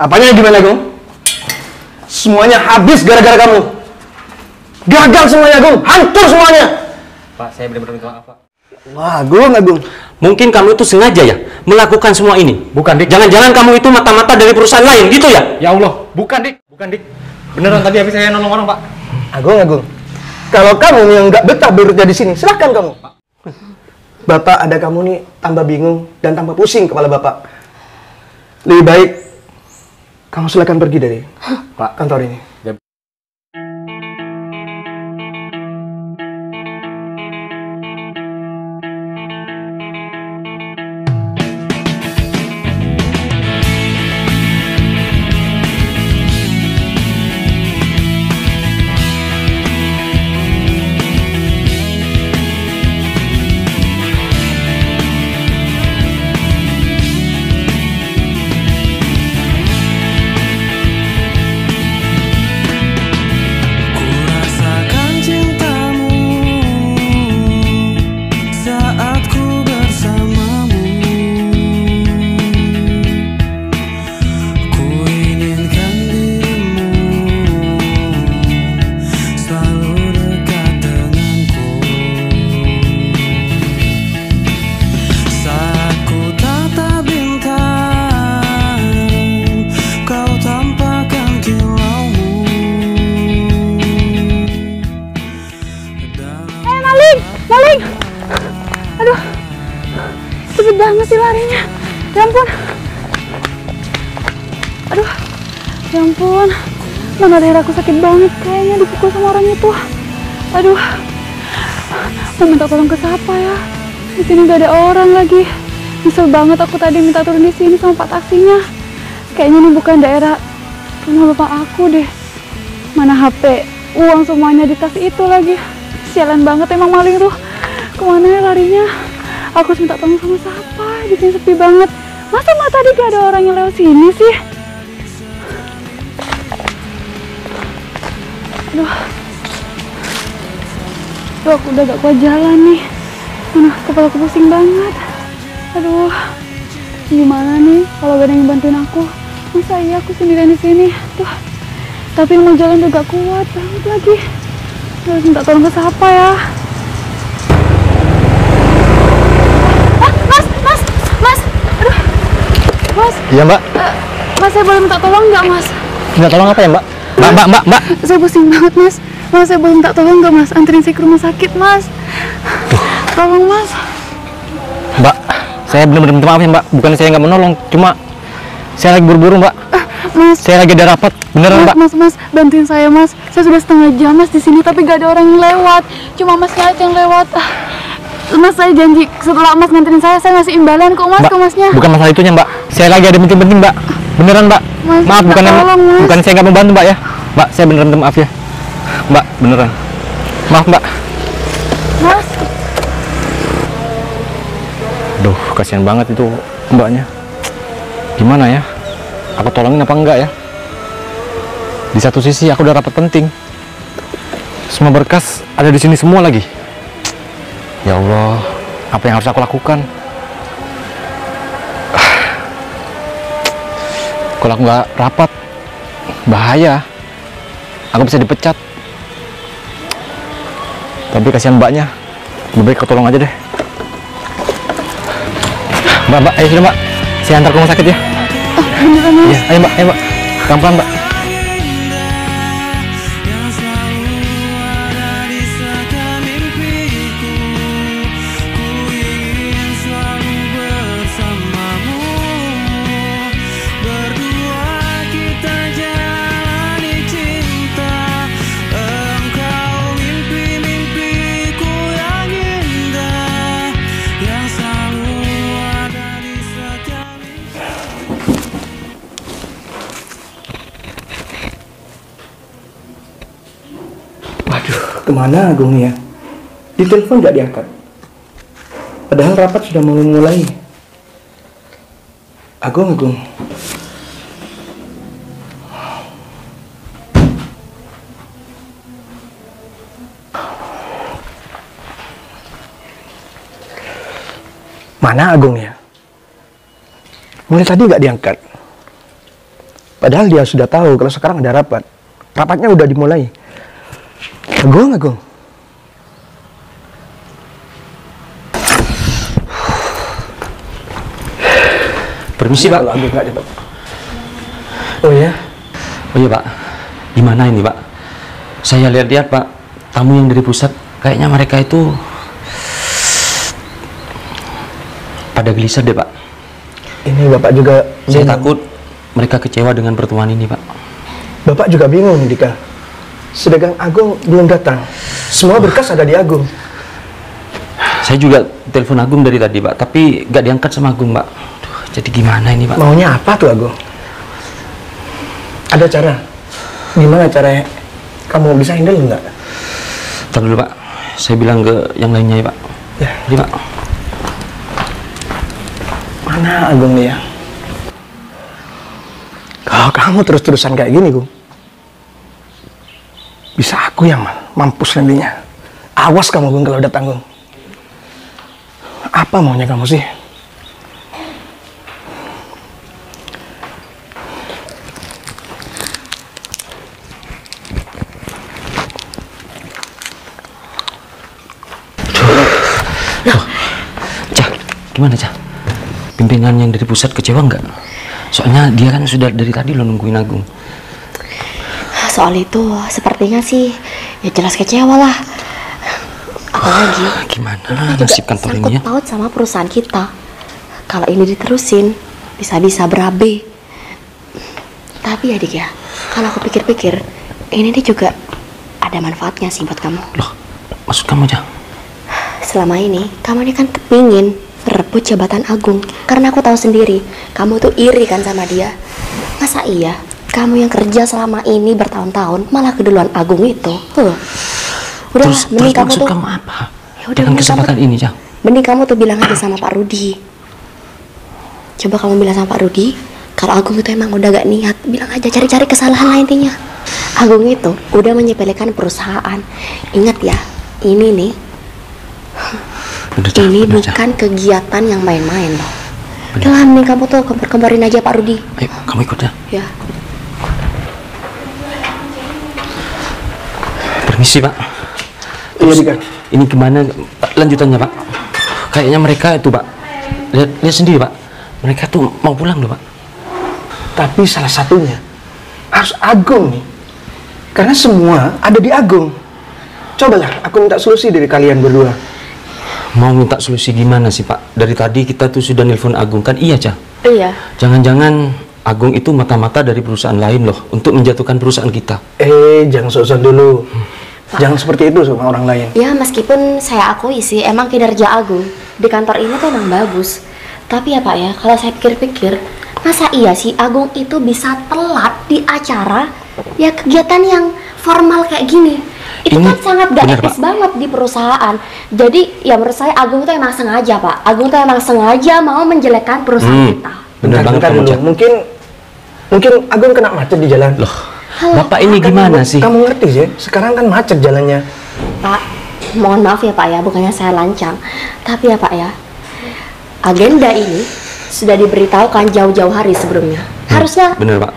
Apanya gimana, Agung? Semuanya habis gara-gara kamu. Gagal semuanya, Agung. Hancur semuanya. Pak, saya benar-benar minta maaf, Pak. Wah, Agung. Mungkin kamu itu sengaja ya melakukan semua ini. Bukan, Dik. Jangan-jangan kamu itu mata-mata dari perusahaan lain, gitu ya? Ya Allah, bukan, Dik. Bukan, Dik. Beneran tadi habis saya nolong orang, Pak. Agung. Kalau kamu yang nggak betah bekerja di sini, silahkan kamu. Bapak ada kamu nih tambah bingung dan tambah pusing kepala Bapak. Lebih baik kamu silakan pergi dari kantor ini. Maling! Aduh, cepet banget sih larinya. Ya ampun. Aduh, ya ampun. Mana daerah aku sakit banget, kayaknya dipukul sama orang itu. Aduh, mau minta tolong ke siapa ya? Di sini gak ada orang lagi. Nyesel banget aku tadi minta turun di sini sama pak taksinya. Kayaknya ini bukan daerah rumah bapak aku deh. Mana HP, uang semuanya di tas itu lagi. Sialan banget emang maling tuh. Kemana ya larinya? Aku harus minta tolong sama siapa? Di sini sepi banget. Masa tadi gak ada orang yang lewat sini sih? Aduh. Duh, aku udah gak kuat jalan nih. Mana kepala aku pusing banget. Aduh. Gimana nih kalau gak ada yang bantuin aku? Masa iya aku sendirian di sini? Tuh. Tapi mau jalan udah gak kuat banget lagi. Harus minta tolong ke siapa ya? Mas, aduh, Mas. Iya, Mbak. Mas, saya boleh minta tolong nggak, Mas? Minta tolong apa ya, Mbak? Mbak. Saya pusing banget, Mas. Mas, saya boleh minta tolong nggak, Mas? Anterin saya ke rumah sakit, Mas. Tolong, Mas. Mbak, saya benar-benar minta maaf ya, Mbak. Bukan saya nggak menolong, cuma saya lagi buru-buru, Mbak. Mas. Saya lagi ada rapat, beneran, Mbak. Mas, bantuin saya, Mas. Saya sudah setengah jam, Mas, di sini, tapi gak ada orang yang lewat. Cuma Masnya aja yang lewat. Mas, saya janji setelah Mas nganterin saya ngasih imbalan kok, Mas, Mbak, ke Masnya. bukan masalah itunya, Mbak. Saya lagi ada meeting penting, Mbak. Beneran, Mbak. Mas, maaf, bukan saya nggak mau bantu, Mbak ya. Mbak, saya beneran minta maaf ya. Mbak, beneran. Maaf, Mbak. Mas. Duh, kasihan banget itu Mbaknya. Gimana ya? Aku tolongin apa enggak ya? Di satu sisi aku udah rapat penting. Semua berkas ada di sini semua lagi. Ya Allah, apa yang harus aku lakukan? Kalau aku nggak rapat, bahaya. Aku bisa dipecat. Tapi kasihan Mbaknya. Lebih baik aku tolong aja deh. Mbak, ayo sudah, Mbak. Saya antar ke rumah sakit ya. Beneran, Mas? Iya, ayo Mbak. Pelan-pelan, Mbak. Kemana Agung ya? Di telepon nggak diangkat. Padahal rapat sudah mau mulai. Agung. Mana Agung ya? Mulai tadi nggak diangkat. Padahal dia sudah tahu kalau sekarang ada rapat. Rapatnya udah dimulai. Agung. Permisi, Pak. Kalau Agung nggak ada, Pak. Oh ya? Oh iya, Pak. Gimana ini, Pak? Saya lihat-lihat, Pak, tamu yang dari pusat, kayaknya mereka itu pada gelisah deh, Pak. Ini Bapak juga Saya bingung. takut mereka kecewa dengan pertemuan ini, Pak. Bapak juga bingung, Dika. Sedangkan Agung belum datang. Semua berkas ada di Agung. Saya juga telepon Agung dari tadi, Pak, tapi nggak diangkat sama Agung, Pak. Aduh, jadi gimana ini, Pak? Maunya apa tuh Agung? Ada cara? Gimana caranya kamu bisa handle nggak? Ntar dulu, Pak. Saya bilang ke yang lainnya ya, Pak. Ya. Jadi, Pak. Mana Agung nih ya? Kalau kamu terus-terusan kayak gini, Gung, bisa aku yang mampus nantinya. Awas kamu, Gung, kalau datang, Gung. Apa maunya kamu sih? Cah, gimana, Cah? Pimpinan yang dari pusat kecewa nggak? Soalnya dia kan sudah dari tadi lo nungguin Agung. Soal itu sepertinya sih ya jelas kecewa lah. Apalagi Gimana ini nasib juga kantor sangkut ini ya? paut sama perusahaan kita. Kalau ini diterusin bisa-bisa berabe. Tapi ya Dik ya, kalau aku pikir-pikir ini nih juga ada manfaatnya sih buat kamu. Loh, maksud kamu, Cah? Selama ini kamu ini kan kepingin merebut jabatan Agung, karena aku tahu sendiri kamu tuh iri kan sama dia. Masa iya kamu yang kerja selama ini bertahun-tahun malah keduluan Agung itu? Udah, mending kamu maksud tuh kamu apa? Ya udah, Dengan mending kesempatan kamu- ini, Cah. mending kamu tuh bilang aja sama Pak Rudi. Coba kamu bilang sama Pak Rudi kalau Agung itu emang udah gak niat, bilang aja, cari-cari kesalahan lah intinya. Agung itu udah menyepelekan perusahaan. Ingat ya, ini nih, Udah, Cah, ini udah, Cah. bukan kegiatan yang main-main loh. Udah lah, mending kamu tuh kembar-kembarin aja Pak Rudi. Ayo, kamu ikut ya. Ya. Permisi, Pak. Iya, Dika. Ini gimana Pak, lanjutannya, Pak? Kayaknya mereka itu, Pak. Lihat sendiri, Pak. Mereka tuh mau pulang loh, Pak. Tapi salah satunya harus Agung nih. Karena semua ada di Agung. Cobalah aku minta solusi dari kalian berdua. Mau minta solusi gimana sih, Pak? Dari tadi kita tuh sudah nelpon Agung, kan iya, Cah? Iya. Jangan-jangan Agung itu mata-mata dari perusahaan lain loh untuk menjatuhkan perusahaan kita. Jangan sok-sok dulu. Jangan seperti itu sama orang lain. Ya meskipun saya akui sih emang kinerja Agung di kantor ini tuh emang bagus. Tapi ya Pak ya, kalau saya pikir-pikir, masa iya sih Agung itu bisa telat di acara ya kegiatan yang formal kayak gini? Itu Ini kan sangat gak bener, etis Pak. banget di perusahaan. Jadi ya menurut saya Agung tuh emang sengaja Pak. Agung tuh emang sengaja mau menjelekkan perusahaan kita. Bener banget Bentar kamu, dulu. Cah. Mungkin Agung kena macet di jalan. Loh, Halo, Bapak ini gimana sih? Kamu ngerti sih? Sekarang kan macet jalannya. Pak, mohon maaf ya Pak ya, bukannya saya lancang. Tapi ya Pak ya, agenda ini sudah diberitahukan jauh-jauh hari sebelumnya. Harusnya bener, Pak.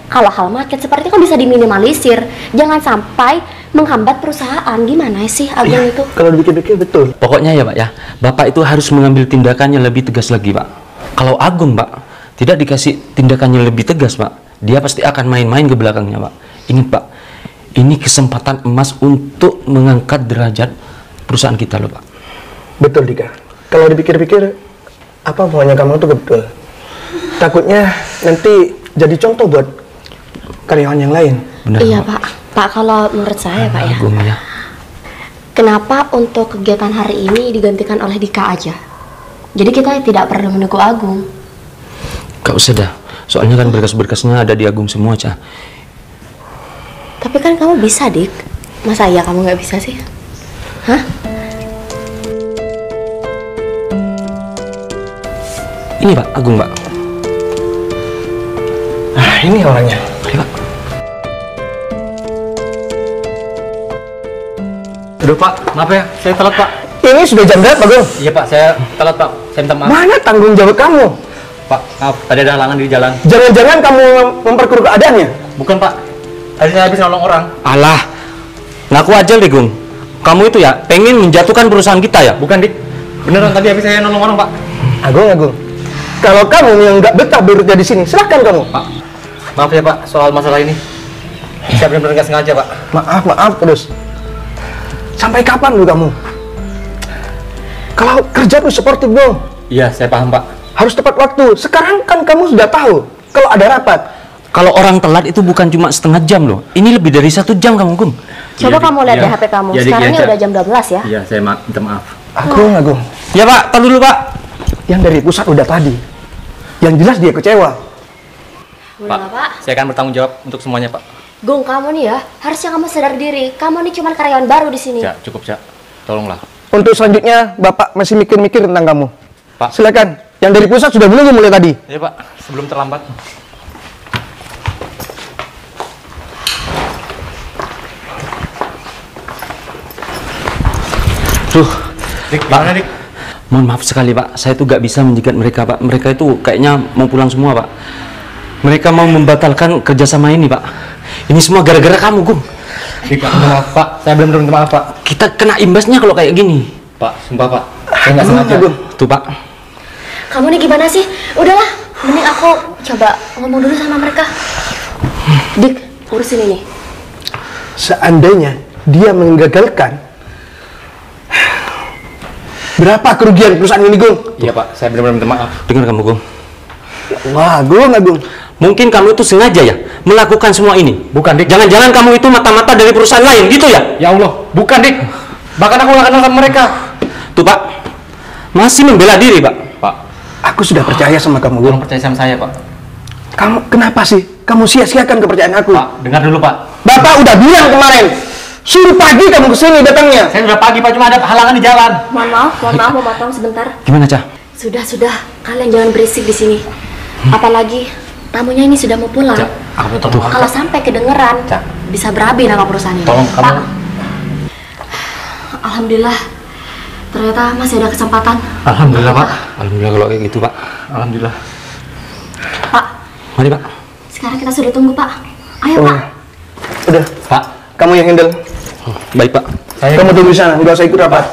kalau hal macet seperti itu kan bisa diminimalisir. Jangan sampai menghambat perusahaan. Gimana sih Agung Iya, itu? kalau dipikir-pikir betul. Pokoknya ya, Pak ya, Bapak itu harus mengambil tindakan yang lebih tegas lagi, Pak. Kalau Agung, Pak, tidak dikasih tindakan yang lebih tegas, Pak, dia pasti akan main-main ke belakangnya, Pak. Ingat, Pak, ini kesempatan emas untuk mengangkat derajat perusahaan kita loh, Pak. Betul, Dika. Kalau dipikir-pikir, apa maunya kamu tuh betul. Takutnya nanti jadi contoh buat karyawan yang lain. Benar, Iya Pak. Pak. Pak kalau menurut saya Pak ya, Agung ya. kenapa untuk kegiatan hari ini digantikan oleh Dika aja? Jadi kita tidak perlu menunggu Agung. Gak usah dah. Soalnya kan berkas-berkasnya ada di Agung semua, Cah. Tapi kan kamu bisa, Dik. Masa iya kamu nggak bisa sih? Hah? Ini, Pak, Agung, Pak. Ah, ini orangnya. Ayo, Pak. Aduh, Pak, maaf ya, saya telat, Pak. Ini sudah jam berapa, Gung? Iya, Pak, saya telat, Pak. Saya minta maaf. Mana tanggung jawab kamu? Pak, maaf, tadi ada halangan di jalan. Jangan-jangan kamu memperkeruh keadaannya? Bukan, Pak. Tadi saya habis nolong orang. Alah, ngaku aja deh, Gung. Kamu itu ya pengen menjatuhkan perusahaan kita ya? Bukan, Dik. Beneran tadi habis saya nolong orang, Pak. Agung. Kalau kamu yang nggak betah bekerja di sini, silahkan kamu. Pak, maaf ya, Pak, soal masalah ini. Saya benar-benar nggak sengaja, Pak. Maaf terus. Sampai kapan lu kamu? Kalau kerja tuh seperti Bung. Iya, saya paham, Pak. Harus tepat waktu. Sekarang kan kamu sudah tahu kalau ada rapat. Kalau orang telat itu bukan cuma setengah jam loh. Ini lebih dari 1 jam kamu, Gung. Coba kamu lihat iya. di HP kamu. Iya, Dik, Sekarang iya, ini Cak. udah jam 12 ya. Iya, saya minta maaf. Agung. Ya, Pak, tahan dulu, Pak. Yang dari pusat udah tadi. Yang jelas dia kecewa. Udah, Pak. Saya akan bertanggung jawab untuk semuanya, Pak. Gung, kamu nih ya, harusnya kamu sadar diri. Kamu nih cuma karyawan baru di sini. Cak, cukup, Cak. Tolonglah. Untuk selanjutnya, Bapak masih mikir-mikir tentang kamu. Pak. Silakan. Yang dari pusat sudah menunggu mulai tadi. Ya, Pak, sebelum terlambat. Tuh, Dik, gimana, Dik? mohon maaf sekali, Pak. Saya tuh gak bisa menjigat mereka, Pak. Mereka itu kayaknya mau pulang semua, Pak. Mereka mau membatalkan kerjasama ini, Pak. Ini semua gara-gara kamu, Gung. Dik, Pak, minta maaf, Pak. Saya benar-benar minta maaf, Pak. Kita kena imbasnya kalau kayak gini. Pak, sumpah, Pak. Saya nggak sengaja. Tuh, Pak. Kamu nih gimana sih? Udahlah, mending aku coba ngomong dulu sama mereka. Dik, urusin ini. Seandainya dia menggagalkan, berapa kerugian perusahaan ini, Gung? Iya, Pak. Saya benar-benar minta maaf. Dengar kamu, Gung. Wah, Agung. Mungkin kamu itu sengaja ya melakukan semua ini. Bukan, Dik. Jangan-jangan kamu itu mata-mata dari perusahaan lain, gitu ya? Ya Allah, bukan, Dik. Bahkan aku nggak kenal sama mereka. Tuh, Pak. Masih membela diri, Pak. Pak, Aku sudah percaya sama kamu, Gung. tolong percaya sama saya, Pak. Kamu kenapa sih? Kamu sia-siakan kepercayaan aku. Pak, dengar dulu, Pak. Bapak udah bilang kemarin, suruh pagi kamu kesini datangnya. Saya udah pagi, Pak, cuma ada halangan di jalan. Mohon maaf, mau potong sebentar. Gimana, Cah? Sudah, kalian jangan berisik di sini. Apalagi tamunya ini sudah mau pulang. Cak, aku tolong. Kalau sampai kedengeran, Cak. bisa berabi nama perusahaan ini. Tolong, Pak. kamu. Alhamdulillah, ternyata masih ada kesempatan. Alhamdulillah, Pak. Alhamdulillah kalau kayak gitu, Pak. Alhamdulillah. Pak, Mari, Pak. sekarang kita sudah tunggu, Pak. Ayo, Oh, Pak. udah. Pak, Kamu yang handle. Baik, Pak. saya Kamu tunggu di sana, nggak usah ikut rapat.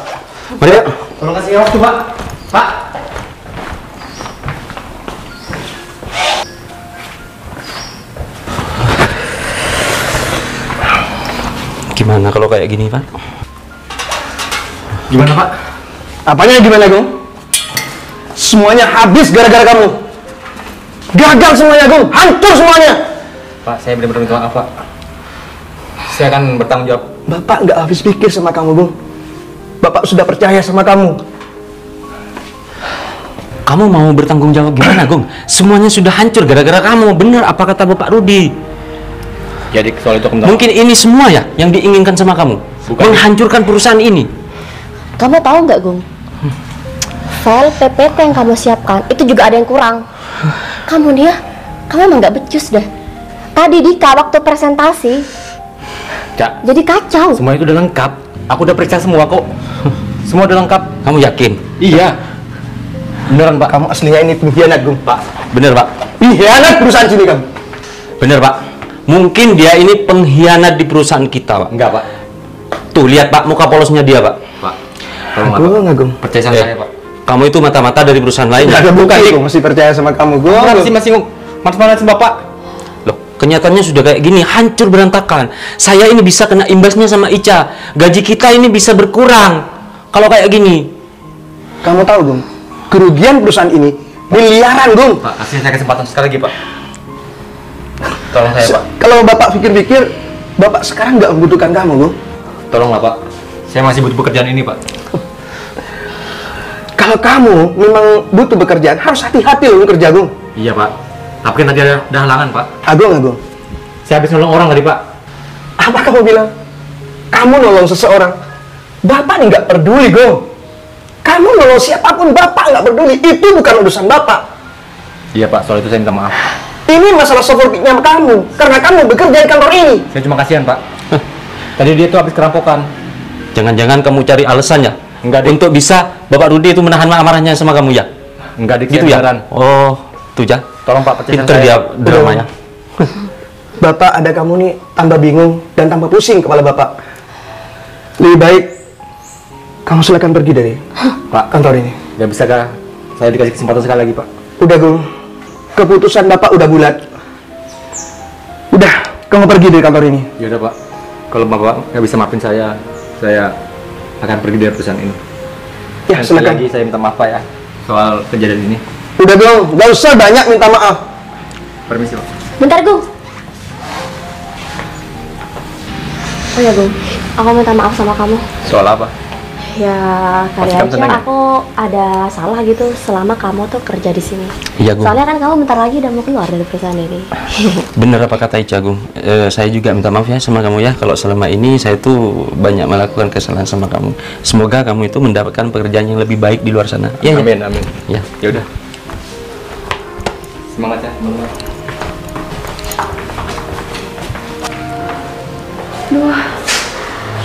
Mari, Pak. tolong kasih waktu, Pak. Pak. Gimana kalau kayak gini, Pak? Gimana, Pak? Apanya gimana, Gung? Semuanya habis gara-gara kamu. Gagal semuanya, Gung. Hancur semuanya. Pak, saya benar-benar minta maaf, Pak. Saya akan bertanggung jawab. Bapak nggak habis pikir sama kamu, Gung. Bapak sudah percaya sama kamu. Kamu mau bertanggung jawab gimana, Gung? Semuanya sudah hancur gara-gara kamu. Bener apa kata Bapak Rudi? Jadi soal itu aku minta maaf. Mungkin ini semua ya yang diinginkan sama kamu. Bukan. Menghancurkan perusahaan ini. Kamu tahu nggak, Gung? File PPT yang kamu siapkan itu juga ada yang kurang. Kamu nih ya, kamu emang nggak becus deh. Tadi Dika waktu presentasi Cak, jadi kacau. semua itu udah lengkap. Aku udah periksa semua kok. Semua udah lengkap. Kamu yakin? Iya. Beneran, Pak. Kamu aslinya ini pengkhianat, Gung. Pak, Bener, Pak. Pengkhianat perusahaan sini, kamu. Bener, Pak. Mungkin dia ini pengkhianat di perusahaan kita, Pak. enggak, Pak. Tuh, lihat, Pak, muka polosnya dia, Pak. Pak, tolong, Pak. Agung. Percaya sama saya, Pak. Kamu itu mata-mata dari perusahaan lain Nggak ya? ada bukan, Gung. Masih percaya sama kamu, Gung. Enggak, masing-masing. Mas-mas sama Bapak. Loh, kenyataannya sudah kayak gini, hancur berantakan. Saya ini bisa kena imbasnya sama Ica. Gaji kita ini bisa berkurang kalau kayak gini. Kamu tahu, Gung? Kerugian perusahaan ini miliaran, Gung. Pak, kasih saya kesempatan sekali lagi, Pak. Tolong saya, Pak. Kalau Bapak pikir-pikir, Bapak sekarang nggak membutuhkan kamu, Gung. Tolonglah, Pak. Saya masih butuh pekerjaan ini, Pak. Kalau kamu memang butuh pekerjaan, harus hati-hati loh kerja, Gung. Iya, Pak. Tapi kan tadi ada halangan, Pak. Agung. Saya habis nolong orang tadi, Pak. Apa kamu bilang? Kamu nolong seseorang, Bapak nih nggak peduli, Gung. Kamu nolong siapapun, Bapak nggak peduli. Itu bukan urusan Bapak. Iya, Pak. Soal itu saya minta maaf. Ini masalah software-nya kamu, karena kamu bekerja di kantor ini. Saya cuma kasihan, Pak. Tadi dia tuh habis kerampokan. Jangan-jangan kamu cari alasan ya? Enggak, Dik. Untuk bisa Bapak Rudi itu menahan amarahnya sama kamu ya? Enggak, Dik. Gitu saya ya? beneran. Oh, Tuh, Ja. Tolong Pak, percayakan Pinter saya. dia dramanya. Bapak ada kamu nih tambah bingung dan tambah pusing kepala Bapak. Lebih baik kamu silakan pergi dari Pak, kantor ini. nggak bisa kah saya dikasih kesempatan sekali lagi, Pak? Udah, Gung. Keputusan Bapak udah bulat. Udah, kamu pergi dari kantor ini. Ya udah, Pak. Kalau Bapak nggak bisa maafin saya akan pergi dari perusahaan ini. Ya, Dan sekali silakan. lagi saya minta maaf, Pak ya, soal kejadian ini. Udah, Gung. Nggak usah banyak minta maaf. Permisi, Pak. Bentar, Gung. Oh ya, Gung. Aku minta maaf sama kamu. Soal apa? Ya, kali Pasti kamu aja senang ya? aku ada salah gitu selama kamu tuh kerja di sini. Iya, Gung. Soalnya kan kamu bentar lagi udah mau keluar dari perusahaan ini. Bener apa kata Ica, Gung. Saya juga minta maaf ya sama kamu ya, kalau selama ini saya tuh banyak melakukan kesalahan sama kamu. Semoga kamu itu mendapatkan pekerjaan yang lebih baik di luar sana. Ya, Amin, amin. Ya. Ya udah. Semangat ya, semangat. Duh,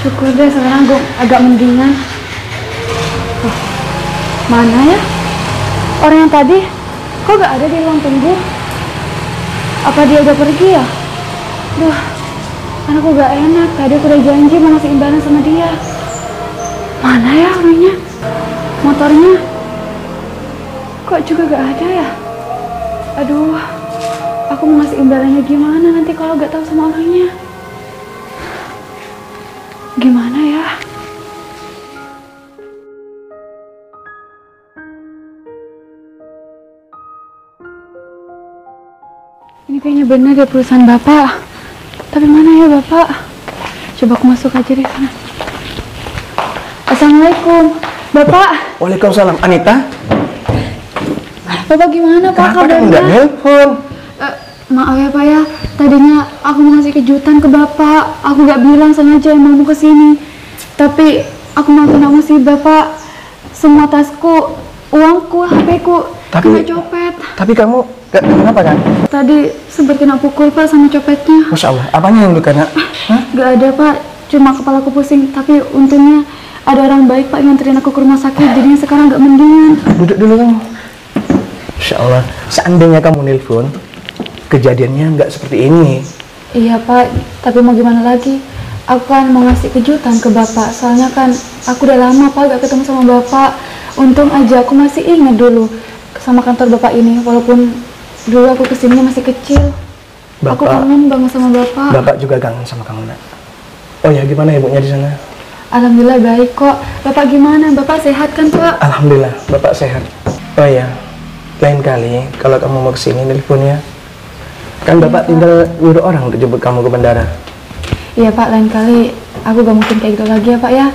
syukur deh sekarang gue agak mendingan. Oh, mana ya? Orang yang tadi kok gak ada di ruang tunggu? Apa dia udah pergi ya? Duh, kan aku gak enak. Tadi aku udah janji mau ngasih imbalan sama dia. Mana ya orangnya? Motornya? Kok juga gak ada ya? Aduh, aku mau ngasih imbalannya gimana nanti kalau gak tahu sama orangnya? Gimana ya? Ini kayaknya benar deh perusahaan Bapak. Tapi mana ya Bapak? Coba aku masuk aja di sana. Assalamualaikum, Bapak. Waalaikumsalam. Anita, Bapak gimana Pak kenapa kamu nggak kabarnya? nelpon? Maaf ya Pak ya, tadinya aku mau ngasih kejutan ke Bapak. Aku gak bilang sengaja emang mau kesini. Tapi aku mau kena musibah Pak. Semua tasku, uangku, HP-ku kena copet. Tapi kamu nggak kenapa kan? Tadi sempat kena pukul Pak sama copetnya. Masya Allah, apanya yang luka nak? Hah? Gak ada Pak, cuma kepalaku pusing. Tapi untungnya ada orang baik Pak yang nganterin aku ke rumah sakit. Jadinya sekarang gak mendingan. Duduk dulu kamu. Masya Allah, seandainya kamu nelpon, kejadiannya nggak seperti ini. Iya Pak, tapi mau gimana lagi? Aku kan mau ngasih kejutan ke Bapak. Soalnya kan aku udah lama Pak gak ketemu sama Bapak. Untung aja aku masih ingat dulu sama kantor Bapak ini. Walaupun dulu aku kesini masih kecil. Aku kangen banget sama Bapak. Bapak juga kangen sama kamu nak. Oh ya, gimana ibunya di sana? Alhamdulillah baik kok. Bapak gimana? Bapak sehat kan Pak? Alhamdulillah, Bapak sehat. Oh ya, lain kali kalau kamu mau kesini nelponnya, kan Bapak tinggal nyuruh orang untuk jemput kamu ke bandara. Iya Pak, lain kali aku gak mungkin kayak gitu lagi ya Pak ya.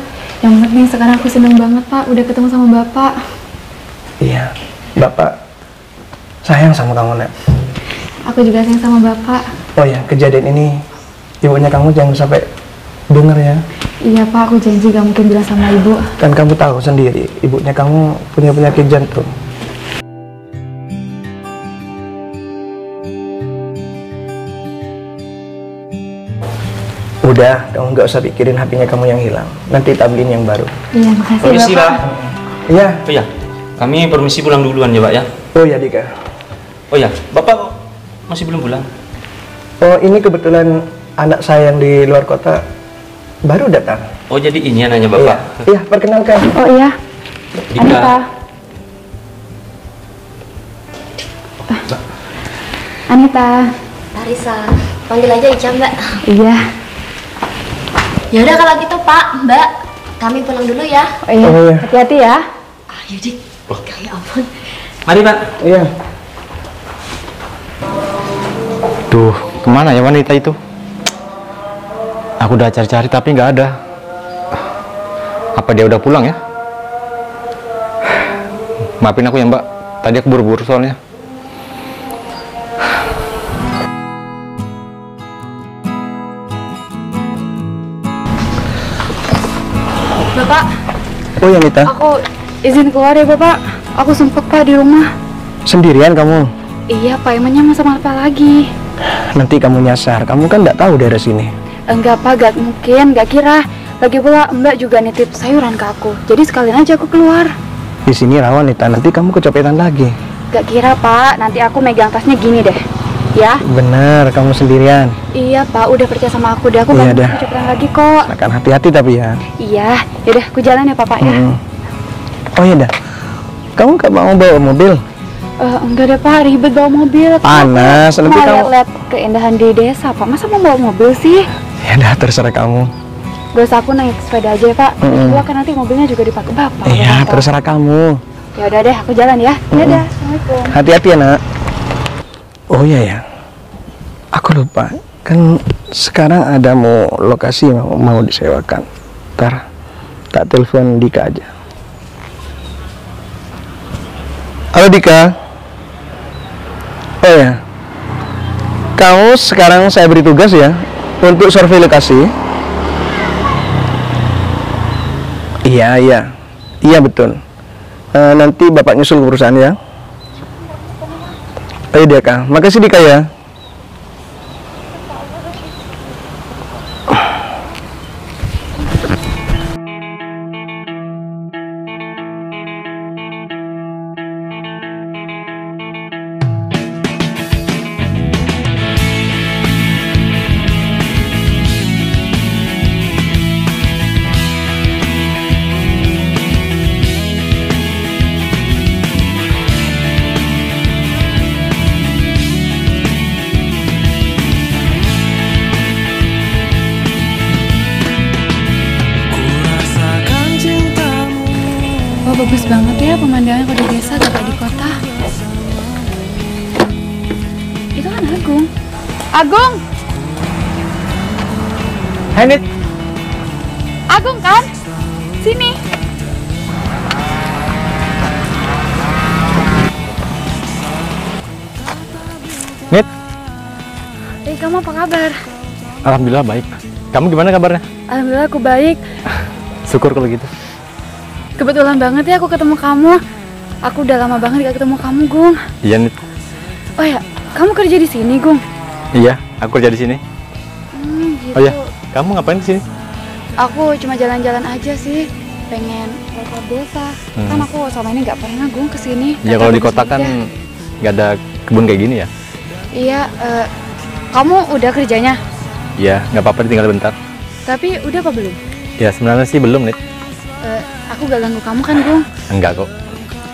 Yang penting sekarang aku seneng banget Pak udah ketemu sama Bapak. Iya, Bapak sayang sama kamu nak. Aku juga sayang sama Bapak. Oh ya, kejadian ini ibunya kamu jangan sampai dengar ya. Iya Pak, aku janji gak mungkin bilang sama Ibu. Kan kamu tahu sendiri, ibunya kamu punya penyakit jantung. Udah, kamu nggak usah pikirin HP-nya kamu yang hilang. Nanti tak beliin yang baru. Iya, makasih Permisi, Bapak. Pak. Iya. Oh ya, kami permisi pulang duluan ya, Pak ya. Oh ya, Dika. Oh ya, Bapak kok masih belum pulang? Oh, ini kebetulan anak saya yang di luar kota baru datang. Oh, jadi ini anaknya Iya, Bapak. iya, perkenalkan. Oh iya, Dika. Anita. Anita. Larissa, panggil aja Ica Mbak. Iya. Ya udah kalau gitu Pak, Mbak, kami pulang dulu ya. Oh iya. Oh, iya. Hati-hati ya. Ayo Dik. Ya ampun. Mari, Pak. Iya. Duh, kemana ya wanita itu? Aku udah cari-cari tapi nggak ada. Apa dia udah pulang ya? Maafin aku ya Mbak, tadi aku buru-buru soalnya. Bapak, Oh ya, Nita. aku izin keluar ya Bapak. Aku sumpah Pak di rumah. Sendirian kamu? Iya Pak, emangnya mau sama apa lagi? Nanti kamu nyasar. Kamu kan nggak tahu daerah sini. Enggak Pak, gak mungkin, gak kira. Lagi pula Mbak juga nitip sayuran ke aku. Jadi sekalian aja aku keluar. Di sini rawan, Nita. Nanti kamu kecopetan lagi. Gak kira Pak, nanti aku megang tasnya gini deh. Ya? Bener, kamu sendirian. Iya Pak, udah percaya sama aku deh. Aku Iya, bantu dah. cukuran lagi kok. Akan hati-hati tapi ya. Iya, yaudah aku jalan ya Pak ya. Oh iya dah. Kamu nggak mau bawa mobil? Enggak deh Pak, ribet bawa mobil. Panas, Aku nanti mau kamu. lihat-lihat keindahan di desa Pak. Masa mau bawa mobil sih? Ya dah, terserah kamu. Gak usah, aku naik sepeda aja ya Pak. Kalau kan nanti mobilnya juga dipakai Bapak. Iya, Bapak. terserah kamu. Ya udah deh, aku jalan ya. Dadah, assalamualaikum. Hati-hati ya nak. Oh iya ya. Aku lupa. Kan sekarang ada mau lokasi mau disewakan. Ntar tak telepon Dika aja. Halo Dika. Oh ya. Kamu sekarang saya beri tugas ya untuk survei lokasi. Iya betul. Nanti bapak nyusul ke perusahaan ya. Ayo Dika, makasih Dika ya. Oh, bagus banget ya pemandangan kalau di desa gak kayak di kota. Itu kan Agung. Agung! Hai Nit. Agung kan? Sini. Nit, Kamu apa kabar? alhamdulillah baik. Kamu gimana kabarnya? Alhamdulillah aku baik. Syukur kalau gitu. Kebetulan banget ya aku ketemu kamu. Aku udah lama banget gak ketemu kamu, Gung. Iya Nit. Oh ya, kamu kerja di sini, Gung? Iya, aku kerja di sini. Gitu. Oh iya, kamu ngapain di sini? Aku cuma jalan-jalan aja sih. Pengen lihat desa. Kan aku sama ini nggak pernah, Gung, kesini. Ya kalau di kota kan nggak ada kebun kayak gini ya. Iya, kamu udah kerjanya? Iya, nggak apa-apa tinggal bentar. Tapi udah apa belum? Ya sebenarnya sih belum Nit. Aku gak ganggu kamu kan, Gung? Enggak kok,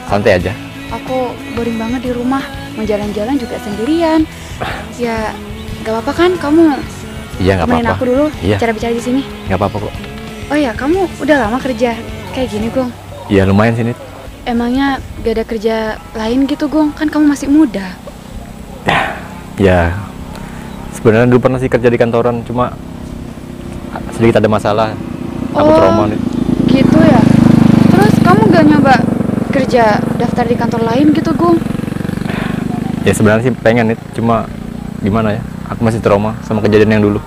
santai aja. Aku boring banget di rumah. Mau jalan-jalan juga sendirian. Ya, gak apa-apa kan kamu Iya nggak temenin apa-apa. aku dulu Iya. bicara-bicara di sini. Nggak apa-apa kok. Oh ya, kamu udah lama kerja kayak gini, Gung? Iya lumayan sih Nit. Emangnya gak ada kerja lain gitu, Gung? Kan kamu masih muda. Ya sebenarnya dulu pernah sih kerja di kantoran, cuma sedikit ada masalah. Aku trauma Nit. Gitu ya. Terus kamu gak nyoba kerja daftar di kantor lain gitu, Gung? Ya sebenarnya sih pengen Nit, cuma gimana ya? Aku masih trauma sama kejadian yang dulu.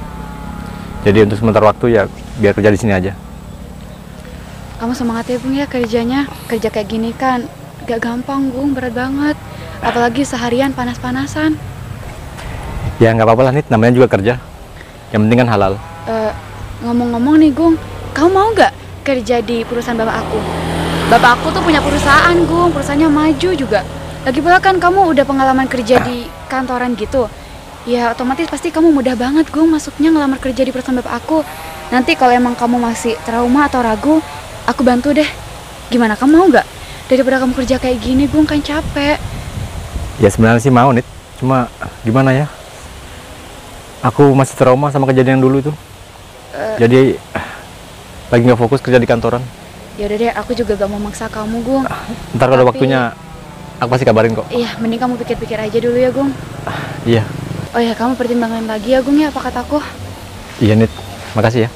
Jadi untuk sementara waktu ya biar kerja di sini aja. Kamu semangat ya, Bung, ya kerjanya. Kerja kayak gini kan gak gampang, Gung, berat banget. Apalagi seharian panas-panasan. Ya nggak apa-apa lah Nit, namanya juga kerja. Yang penting kan halal. Ngomong-ngomong nih, Gung, kamu mau gak kerja di perusahaan bapak aku? Bapak aku tuh punya perusahaan, Gung, perusahaannya maju juga. Lagi pula kan kamu udah pengalaman kerja di kantoran gitu. Ya otomatis pasti kamu mudah banget, Gung, masuknya ngelamar kerja di perusahaan bapak aku. Nanti kalau emang kamu masih trauma atau ragu, aku bantu deh. Gimana, kamu mau gak? Daripada kamu kerja kayak gini, Gung, kan capek. Ya sebenarnya sih mau Nit, cuma gimana ya? Aku masih trauma sama kejadian yang dulu itu. Jadi lagi nggak fokus kerja di kantoran. Ya udah deh, aku juga gak mau maksa kamu, Gung. Ntar kalau ada Tapi- waktunya aku pasti kabarin kok. Iya, mending kamu pikir-pikir aja dulu ya, Gung. Iya, Oh ya, kamu pertimbangkan lagi ya, Gung, ya apa kataku. iya Nit, makasih ya.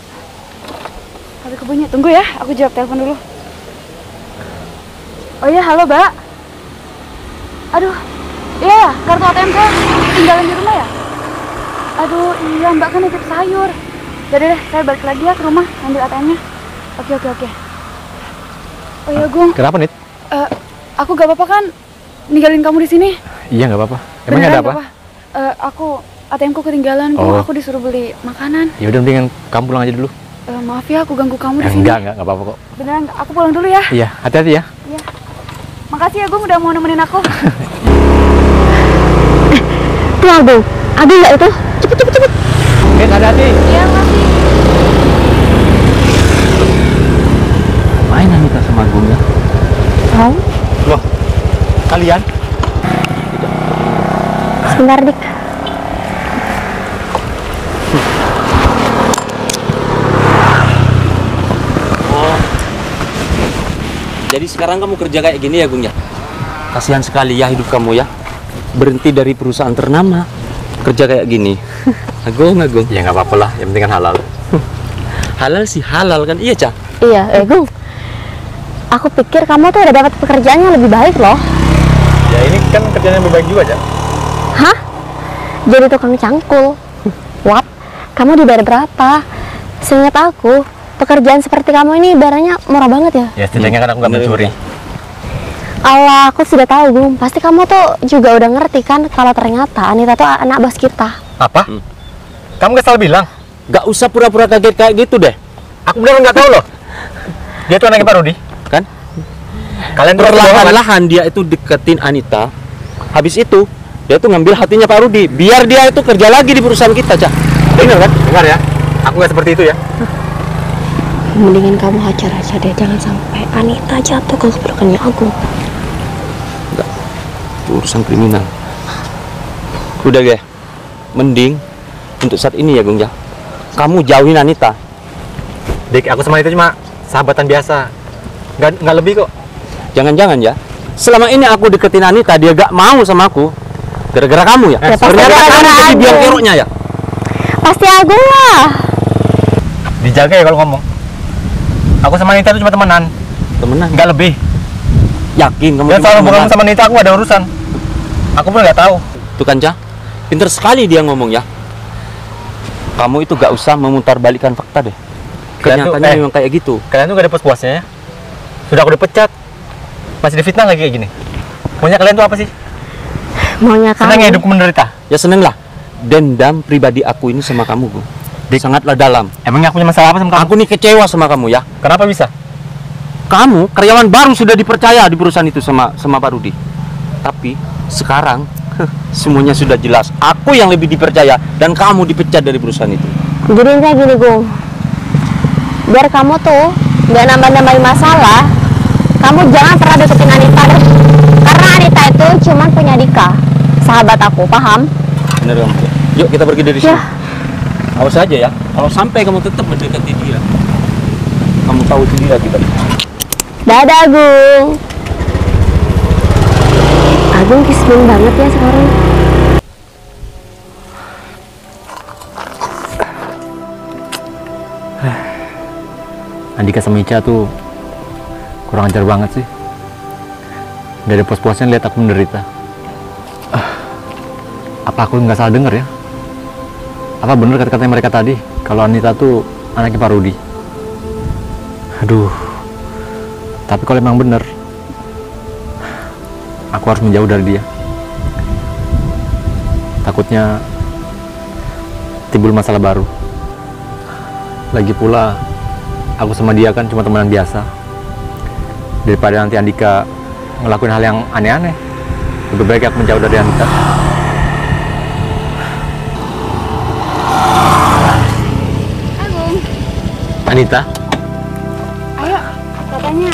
Tapi kebunnya, tunggu ya, aku jawab telepon dulu. Oh iya, halo, Mbak. Aduh, iya, kartu ATM saya tinggalin di rumah ya? Aduh, iya, Mbak kan nitip sayur. Yaudah deh, saya balik lagi ya ke rumah, ambil ATM-nya. Oke. Oh iya, Gung, Kenapa Nit? aku gak apa-apa kan ninggalin kamu di sini? Iya nggak apa-apa. Emangnya Beneran ada apa? gak aku ATM-ku ketinggalan, Gung. Oh. Aku disuruh beli makanan. Ya udah mendingan kamu pulang aja dulu. Maaf ya, aku ganggu kamu di sini. Enggak apa-apa kok. Beneran, aku pulang dulu ya. Iya, hati-hati ya. Makasih ya, Gung, udah mau nemenin aku. Tuh Agung, Agung nggak itu? Cepet, cepet, cepet. Oke, hati-hati. Iya, makasih. Main Anita sama Agung ya? Tahu? Loh, kalian? Sebentar, Dik. Jadi sekarang kamu kerja kayak gini ya, Gung ya? Kasihan sekali ya hidup kamu ya. Berhenti dari perusahaan ternama, kerja kayak gini. Agung. Ya nggak apa-apa lah, yang penting kan halal. Halal sih halal kan, iya Cah? Iya, Gung. Aku pikir kamu tuh udah dapat pekerjaan yang lebih baik loh. Ya ini kan kerjaan yang lebih baik juga, Cak. Hah? Jadi tukang cangkul? What? Kamu dibayar berapa? Seingat aku, pekerjaan seperti kamu ini bayarannya murah banget ya? Ya setidaknya kan aku nggak mencuri. Allah, aku sudah tahu, Gung. Pasti kamu tuh juga udah ngerti kan kalau ternyata Anita tuh anak bos kita. Apa? Kamu nggak salah bilang? Gak usah pura-pura kaget kayak gitu deh. Aku beneran nggak tahu loh. Dia tuh anaknya Pak Rudi. Kan? Kalian tuh kebohongan. Perlahan-lahan dia itu deketin Anita. Habis itu, dia tuh ngambil hatinya Pak Rudi. Biar dia itu kerja lagi di perusahaan kita, Cah. Bener kan? Dengar ya, aku nggak seperti itu ya. Mendingan kamu hajar aja deh, jangan sampai Anita jatuh ke keburukannya Agung. Itu urusan kriminal. Udah ya, mending untuk saat ini ya, Gung ya, kamu jauhin Anita. Dik, aku sama itu cuma sahabatan biasa. Nggak lebih kok. Jangan-jangan ya, selama ini aku deketin Anita, dia gak mau sama aku gara-gara kamu ya? Ya, pasti Ternyata gara-gara kamu jadi Agung. biang keroknya ya? Pasti Agung lah. Dijaga ya kalau ngomong. Aku sama Nita itu cuma temenan, Temenan? nggak lebih. Yakin kamu Dan cuma soal hubungan temenan? sama Nita aku ada urusan. Aku pun nggak tahu. Tuh kan, Cah, pinter sekali dia ngomong ya. Kamu itu gak usah memutarbalikkan fakta deh. Kalian tuh, Kenyataannya memang kayak gitu. Kalian tuh gak ada puas-puasnya ya. Sudah aku dipecat, masih difitnah lagi kayak gini. Maunya kalian tuh apa sih? Maunya Senang ya kamu. hidupku menderita. Ya seneng lah. Dendam pribadi aku ini sama kamu, Gung. Sangatlah dalam. Emangnya aku punya masalah apa sama kamu? Aku nih kecewa sama kamu ya. Kenapa bisa? Kamu karyawan baru sudah dipercaya di perusahaan itu sama Pak Rudi. Tapi sekarang semuanya sudah jelas. Aku yang lebih dipercaya dan kamu dipecat dari perusahaan itu. Jadi intinya gini, Gung. Biar kamu tuh gak nambah-nambahin masalah, kamu jangan pernah deketin Anita deh. Karena Anita itu cuman punya Dika, sahabat aku, paham? Bener kamu. Yuk kita pergi dari sini. Ya. Awas aja ya. Kalau sampai kamu tetap mendekati dia, kamu tahu sendiri kita. Dadah, Agung. Agung kismin banget ya sekarang. Andika sama Ica tuh kurang ajar banget sih. Gak ada puas-puasnya lihat aku menderita. Apa aku nggak salah dengar ya? Apa bener kata-kata mereka tadi kalau Anita tuh anaknya Pak Rudi? Aduh. Tapi kalau emang bener, aku harus menjauh dari dia. Takutnya timbul masalah baru. Lagi pula aku sama dia kan cuma temenan biasa. Daripada nanti Andika ngelakuin hal yang aneh-aneh, lebih baik aku menjauh dari Andika. Agung, Anita, ayo, katanya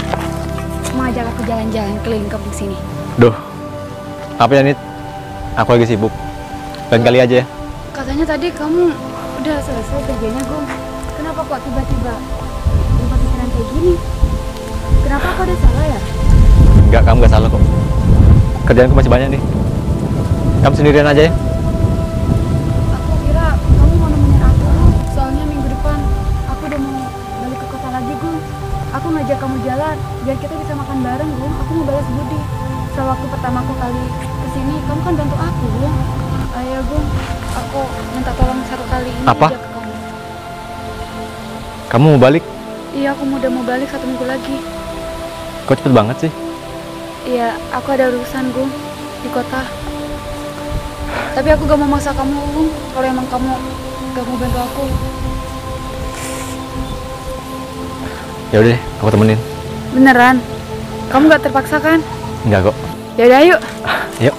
mau ajak aku jalan-jalan keliling kampung sini. duh, apa ya Nit? Aku lagi sibuk. Lain kali aja ya. Katanya tadi kamu udah selesai kerjanya, Gung. Kenapa kok tiba-tiba berubah pikiran kayak gini? Kenapa aku ada salah ya? Enggak, kamu nggak salah kok. Kerjaanku masih banyak nih. Kamu sendirian aja ya. Aku kira kamu mau nemenin aku. Soalnya minggu depan aku udah mau balik ke kota lagi, Gung. Aku ngajak kamu jalan biar kita bisa makan bareng, Gung. Aku mau balas budi. Sewaktu pertama aku kali kesini, kamu kan bantu aku, Gung. Ayo, Gung. Aku minta tolong satu kali ini Apa? aja ke kamu. Kamu mau balik? Iya, aku udah mau balik 1 minggu lagi. Kok cepet banget sih? Iya, aku ada urusan, Gung, di kota. Tapi aku gak mau maksa kamu, Gung. Kalau emang kamu gak mau bantu aku. Ya udah, deh, aku temenin. Beneran? Kamu gak terpaksa kan? Enggak kok. Yaudah, yuk. Yuk.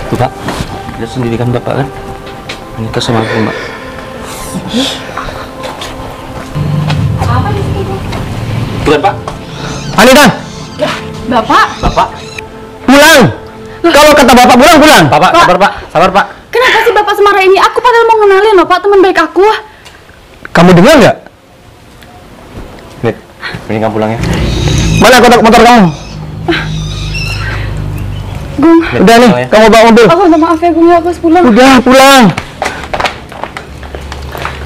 Tuh Pak, lihat sendiri kan Bapak kan? Anita sama aku Mbak. Apa di situ? Bukan Pak. Anita, Bapak, Bapak. pulang. Kalau kata bapak pulang, pulang. Pak, sabar Pak, sabar Pak. kenapa sih Bapak semarah ini? Aku padahal mau kenalin loh Pak, teman baik aku. Kamu dengar nggak? Nit, mending kamu pulang ya. Mana kotak motor kamu? Gung, Udah nih, pulang ya. kamu bawa mobil. aku minta maaf ya Gung ya, aku harus pulang. Udah, pulang.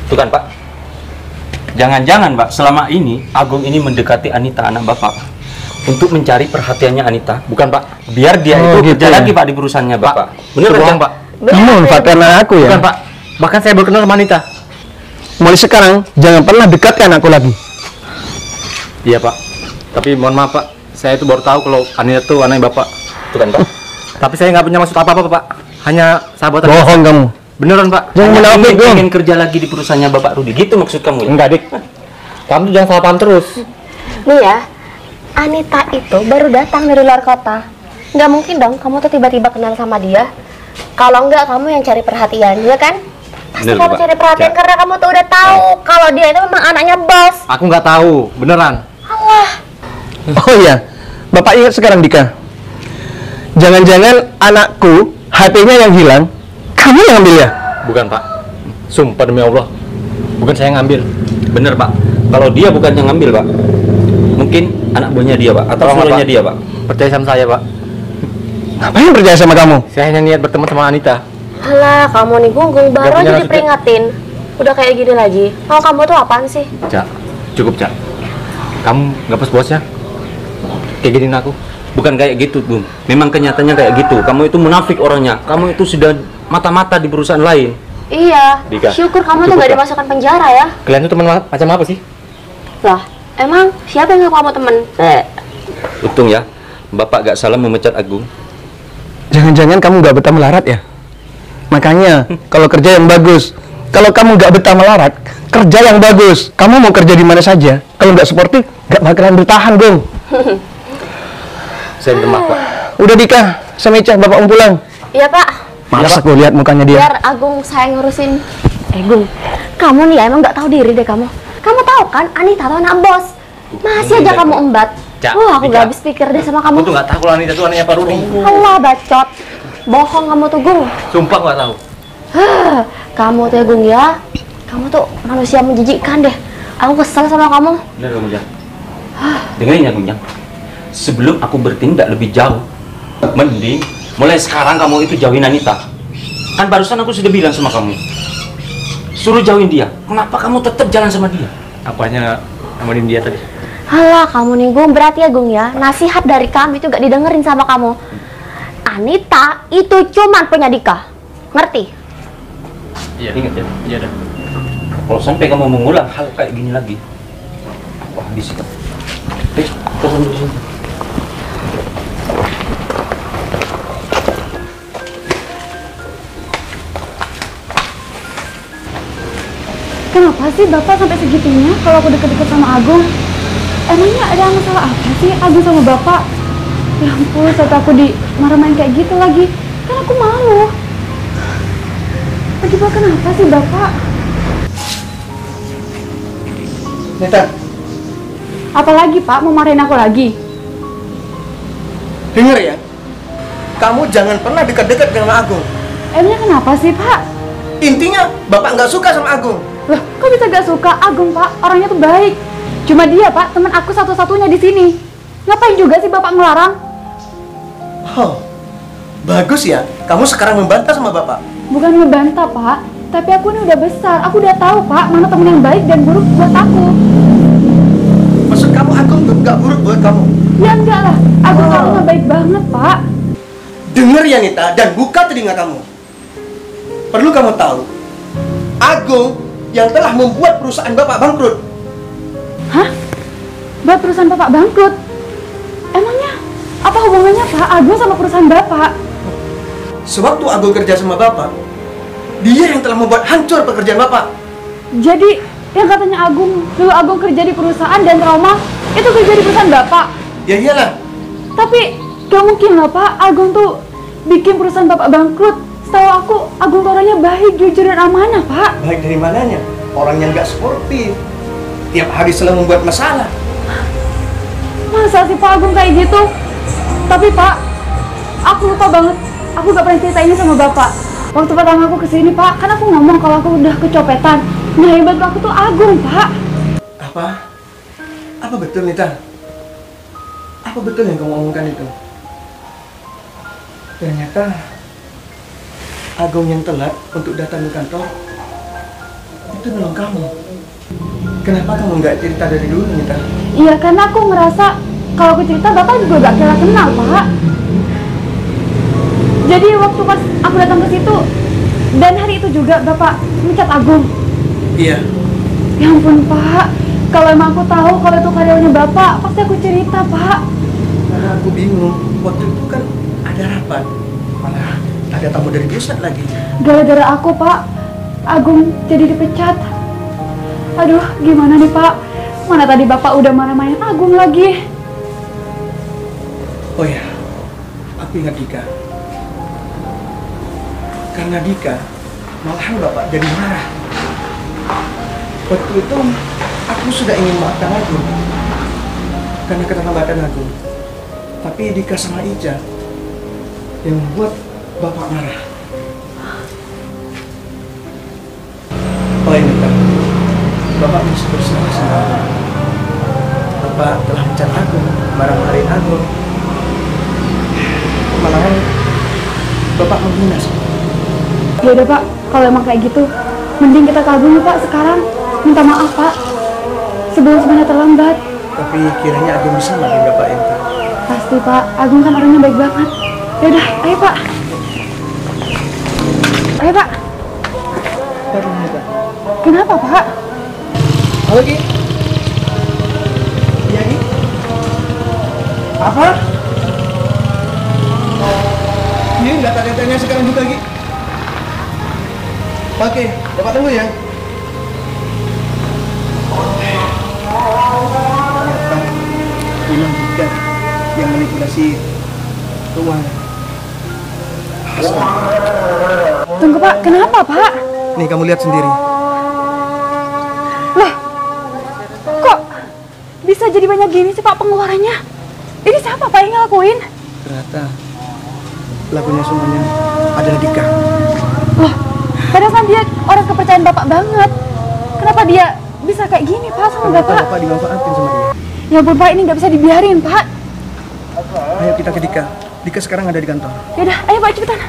Tuh kan Pak. Jangan-jangan Pak, selama ini Agung ini mendekati Anita anak Bapak untuk mencari perhatiannya Anita. Bukan Pak, biar dia Oh, itu gitu kerja ya. lagi Pak di perusahaannya Bapak. Bener Itu kan bohong, Pak? Kamu manfaatkan aku ya? Bukan Pak, bahkan saya baru kenal sama Anita. Mulai sekarang, jangan pernah dekatkan aku lagi. Iya Pak, tapi mohon maaf Pak, saya itu baru tahu kalau Anita tuh anaknya Bapak. Tuh kan Pak. Tapi saya nggak punya maksud apa-apa Pak, hanya sahabatan. Bohong kamu. Beneran Pak. Jangan Hanya menafik dong. ingin kerja lagi di perusahaannya Bapak Rudi. Gitu maksud kamu ya? Enggak Dik, kamu tuh jangan salah paham terus. Nih ya, Anita itu baru datang dari luar kota. Nggak mungkin dong kamu tuh tiba-tiba kenal sama dia. Kalau enggak, kamu yang cari perhatian, ya kan? Pasti Bener, kamu Pak. cari perhatian karena kamu tuh udah tahu kalau dia itu memang anaknya bos. Aku nggak tahu, beneran. Allah. Oh iya, bapak ingat sekarang Dika. Jangan-jangan anakku, HP-nya yang hilang, kamu yang ambil ya? Bukan Pak, sumpah demi Allah, bukan saya yang ngambil. Bener Pak. Kalau dia bukan yang ngambil Pak, mungkin anak buahnya dia Pak, atau Tolong, suruhnya Pak. dia Pak. Percaya sama saya Pak, Ngapain percaya sama kamu? saya hanya niat bertemu sama Anita. Alah, kamu nih Gunggung baru punya aja maksud, diperingatin. Udah kayak gini lagi. Oh, kamu tuh apaan sih? Cak, cukup Cak. Kamu nggak bos-bosnya, kayak giniin aku. Bukan kayak gitu, Bung. Memang kenyataannya kayak gitu. Kamu itu munafik orangnya. Kamu itu sudah mata-mata di perusahaan lain. Iya, Dika, syukur kamu tuh cukup, gak Kak. dimasukkan penjara ya. Kalian tuh teman macam apa sih? Lah, emang siapa yang ngaku kamu temen? Untung ya, Bapak gak salah memecat Agung. Jangan-jangan kamu gak betah melarat ya? Makanya, kalau kerja yang bagus. Kalau kamu gak betah melarat, kerja yang bagus. Kamu mau kerja di mana saja. Kalau nggak sportif, gak bakalan bertahan, Bung. Saya minta maaf, Pak. Udah Dika, sama Ica, bapak mau pulang. Iya Pak, Malas aku lihat mukanya dia. biar Agung saya ngurusin. Gung, kamu nih ya emang nggak tahu diri deh kamu. Kamu tahu kan Anita tuh anak bos. Masih aja kamu embat. Cak, Wah, aku Dika. gak habis pikir deh sama kamu. Aku tuh nggak tahu kalau Anita tuh anaknya Pak Rudi. Allah bacot. Bohong kamu tuh Gung. Sumpah nggak tahu. Hah, kamu tuh ya Gung ya. Kamu tuh manusia menjijikkan deh. Aku kesel sama kamu. Bener kamu, Jang. Dengerin ya, Gunjang. Sebelum aku bertindak lebih jauh, mending mulai sekarang kamu itu jauhin Anita. Kan barusan aku sudah bilang sama kamu, suruh jauhin dia. Kenapa kamu tetap jalan sama dia? Aku hanya nemenin dia tadi. Halah, kamu nih Gung, berarti ya Gung ya. Nasihat dari kami itu gak didengerin sama kamu. Anita itu cuman punya Dika. Ngerti? Iya. Ingat ya. Iya dah. Kalau sampai kamu mengulang hal kayak gini lagi, wah habis itu. Telepon dulu sini. Kenapa sih Bapak sampai segitunya kalau aku deket-deket sama Agung? Emangnya ada masalah apa sih Agung sama Bapak? Ya ampun, saat aku dimarah-marahin kayak gitu lagi. Kan aku malu. Lagi pula kenapa sih Bapak? Nita, Apalagi Pak, mau marahin aku lagi? denger ya. Kamu jangan pernah dekat-dekat dengan Agung. Emangnya kenapa sih Pak? Intinya, bapak nggak suka sama Agung. Loh, kok bisa gak suka Agung Pak? Orangnya tuh baik. Cuma dia Pak, teman aku satu-satunya di sini. Ngapain juga sih Bapak ngelarang? Oh, bagus ya. Kamu sekarang membantah sama bapak. Bukan ngebantah Pak, tapi aku ini udah besar. Aku udah tahu Pak, mana teman yang baik dan buruk buat aku. Maksud kamu Agung tuh nggak buruk buat kamu? Ya enggak lah, Agung kamu mah baik banget Pak. Dengar ya Nita, dan buka telinga kamu. Perlu kamu tahu, Agung yang telah membuat perusahaan bapak bangkrut. Hah? Buat perusahaan Bapak bangkrut? Emangnya apa hubungannya Pak Agung sama perusahaan Bapak? Sewaktu Agung kerja sama bapak, dia yang telah membuat hancur pekerjaan bapak. Jadi yang katanya Agung, dulu Agung kerja di perusahaan dan trauma, itu kerja di perusahaan Bapak. Ya iyalah, Tapi gak mungkin lah Pak, Agung tuh bikin perusahaan Bapak bangkrut. Setahu aku, Agung orangnya baik, jujur, dan amanah, Pak. Baik dari mananya? Orang yang nggak sportif. Tiap hari selalu membuat masalah. Masa sih Pak Agung kayak gitu? Tapi Pak, aku lupa banget. Aku gak pernah cerita ini sama Bapak. Waktu pertama aku kesini Pak, kan aku ngomong kalau aku udah kecopetan. Nah hebat aku tuh Agung, Pak. Apa? Apa betul, Nita? Apa betul yang kamu omongkan itu? Ternyata Agung yang telat untuk datang ke kantor itu memang kamu. Kenapa kamu nggak cerita dari dulu, Nita? Iya, karena aku ngerasa kalau aku cerita Bapak juga gak kira kenal, Pak. Jadi waktu pas aku datang ke situ, dan hari itu juga Bapak mencat Agung. Iya. Ya ampun, Pak. Kalau emang aku tahu kalau itu karyawannya Bapak, pasti aku cerita, Pak. Karena aku bingung. Waktu itu kan ada rapat. Malah ada tamu dari pusat lagi. Gara-gara aku, Pak, Agung jadi dipecat. Aduh, gimana nih, Pak? Mana tadi Bapak udah marah-marahin Agung lagi. Oh ya, aku ingat Dika. Karena Dika, malahan Bapak jadi marah. Waktu itu, aku sudah ingin memaafkan Agung karena keterlambatan Agung. Tapi Dika sama Ija yang membuat Bapak marah. Oh ini Pak, Bapak bisa bersalah. Bapak telah mencat Agung, marah-marahin Agung. Malahan Bapak menghina saya. Ya udah, Pak, kalau emang kayak gitu, mending kita ke Agung, Pak, sekarang. Minta maaf, Pak, sebelum semuanya terlambat. Tapi kiranya Agung bisa maafin Bapak Enta. Pasti, Pak, Agung kan orangnya baik banget. Ya udah, ayo, Pak. Ayo, Pak. Baru Enta. Kenapa, Pak? Halo Ki. Iya Ki. Apa? Ini data-datanya sekarang juga Ki. Oke, Bapak tunggu ya. Ternyata memang Dika yang manipulasi keuangan. Tunggu, Pak. Kenapa, Pak? Nih kamu lihat sendiri. Loh, kok bisa jadi banyak gini sih, Pak, pengeluarannya? Ini siapa, Pak, yang ngelakuin? Ternyata pelakunya semuanya adalah Dika. Loh, padahal kan dia orang kepercayaan Bapak banget. Kenapa dia bisa kayak gini, Pak, sama Ternyata Bapak? Bapak dimanfaatin sama dia. Ya ampun, Pak, ini nggak bisa dibiarin, Pak. Ayo kita ke Dika. Dika sekarang ada di kantor. Yaudah, ayo, Pak, cepetan.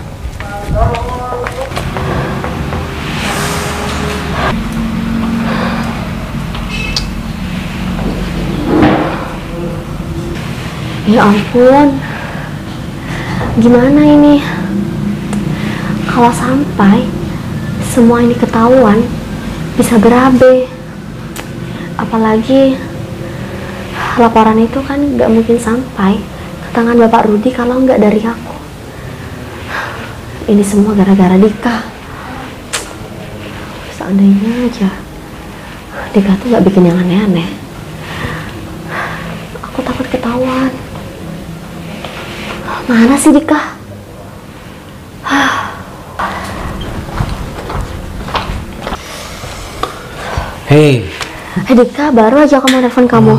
Ya ampun, gimana ini? Kalau sampai semua ini ketahuan, bisa berabe. Apalagi laporan itu kan nggak mungkin sampai ke tangan Bapak Rudi kalau nggak dari aku. Ini semua gara-gara Dika. Seandainya aja Dika tuh nggak bikin yang aneh-aneh, aku takut ketahuan. Mana sih Dika? Hei, Dika, baru aja kamu nelfon kamu.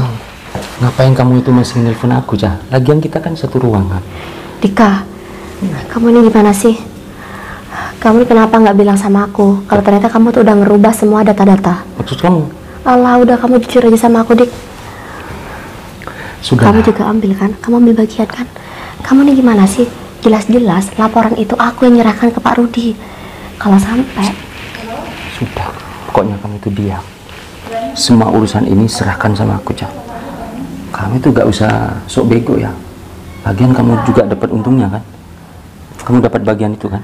ngapain kamu itu masih nelfon aku, Cah? Lagian kita kan satu ruangan. Dika, kamu ini gimana sih? Kamu ini kenapa nggak bilang sama aku kalau ternyata kamu tuh udah ngerubah semua data-data? Maksud kamu? Alah, udah kamu jujur aja sama aku, Dik. Sudah. Kamu juga ambil kan? Kamu ambil bagian kan? Kamu ini gimana sih? Jelas-jelas laporan itu aku yang nyerahkan ke Pak Rudi. Kalau sampai... Sudah, pokoknya kamu itu diam. Semua urusan ini serahkan sama aku, Cah. Kamu itu gak usah sok bego ya. Lagian kamu juga dapat untungnya kan? Kamu dapat bagian itu kan?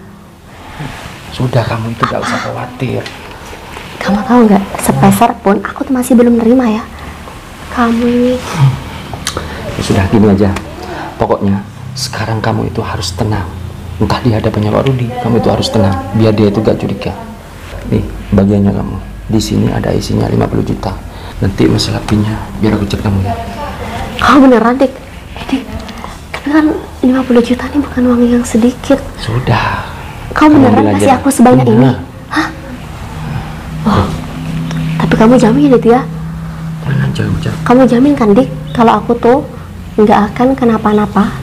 Sudah, kamu itu gak usah khawatir. Kamu tahu nggak, sepeser pun aku tuh masih belum nerima ya. Kamu ini... Ya sudah, gini aja. Pokoknya sekarang kamu itu harus tenang. Entah di hadapannya Pak Rudi, kamu itu harus tenang. Biar dia itu gak curiga. Nih, bagiannya kamu. Di sini ada isinya 50 juta. Nanti masalah pinnya biar aku cek kamu ya. Kamu beneran, Dik? Dik, Tapi kan 50 juta ini bukan uang yang sedikit. Sudah. Kamu beneran ambil kasih aja. aku sebanyak ini? Bener. Hah? Oh. Tapi kamu jamin itu ya? Mana jauh. Kamu jamin kan, Dik, kalau aku tuh nggak akan kenapa-napa?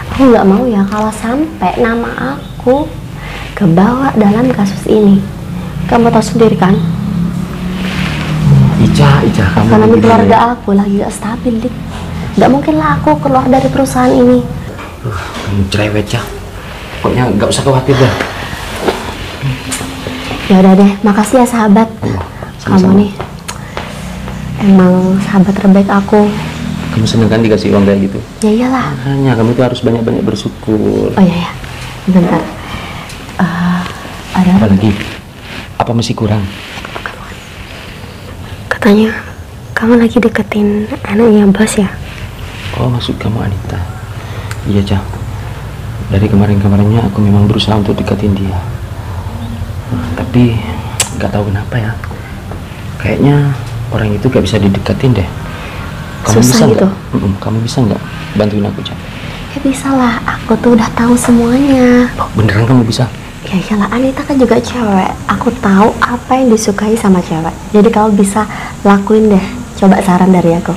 Aku nggak mau ya kalau sampai nama aku kebawa dalam kasus ini. Kamu tahu sendiri kan? Ica, kamu Karena begini keluarga ya. aku lagi gak stabil, Dik. Nggak mungkin lah aku keluar dari perusahaan ini. Kamu cerewet, Cah. Pokoknya nggak usah khawatir dah. Ya udah deh, makasih ya sahabat. Sama-sama. Kamu nih emang sahabat terbaik aku. Kamu seneng kan dikasih uang kayak gitu? Ya iyalah. Hanya kamu tuh harus banyak-banyak bersyukur. Oh iya ya, bentar. Ada Apa lagi? Apa masih kurang? katanya kamu lagi deketin anaknya bos ya? Oh, maksud kamu Anita? Iya, Cah. Dari kemarin-kemarinnya aku memang berusaha untuk deketin dia. Tapi nggak tahu kenapa ya. Kayaknya orang itu gak bisa dideketin deh. Kamu Susah bisa gitu? nggak? Kamu bisa nggak bantuin aku, Cah? Ya bisa lah, aku tuh udah tahu semuanya. Oh, beneran kamu bisa? Ya iyalah, Anita kan juga cewek. Aku tahu apa yang disukai sama cewek. Jadi kamu bisa lakuin deh. Coba saran dari aku.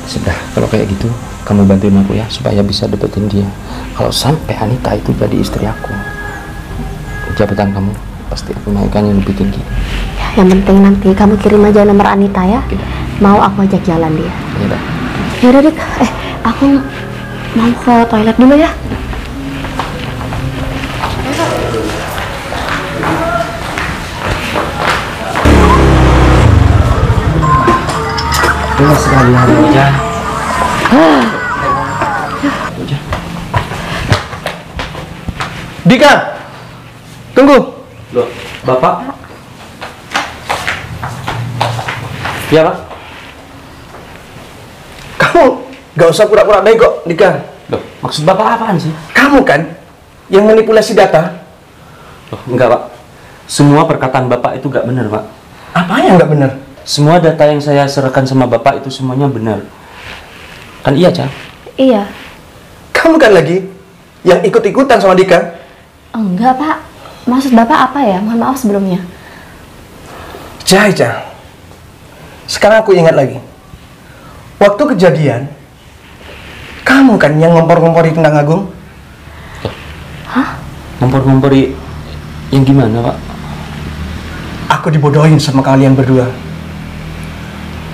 Sudah, kalau kayak gitu kamu bantuin aku ya supaya bisa dapetin dia. Kalau sampai Anita itu jadi istri aku, jabatan kamu pasti aku naikkan yang lebih tinggi. Ya, yang penting nanti kamu kirim aja nomor Anita ya. Oke. Mau aku ajak jalan dia. Ya udah. Ya udah Dik, aku mau ke toilet dulu ya. Terima sekali aja. Dika, tunggu. Loh, Bapak? Ya, Pak. Kamu gak usah pura-pura bego, Dika. Loh, maksud Bapak apaan sih? Kamu kan yang manipulasi data. Loh, enggak, Pak. Semua perkataan Bapak itu gak benar, Pak. Apa yang gak benar? Semua data yang saya serahkan sama Bapak itu semuanya benar. Kan iya, Cah? Iya. Kamu kan lagi yang ikut-ikutan sama Dika. Enggak Pak. Maksud Bapak apa ya? Mohon maaf sebelumnya. Ica. Sekarang aku ingat lagi. Waktu kejadian, kamu kan yang ngompor-ngompori tentang Agung. Hah? Ngompor-ngompori yang gimana, Pak? Aku dibodohin sama kalian berdua.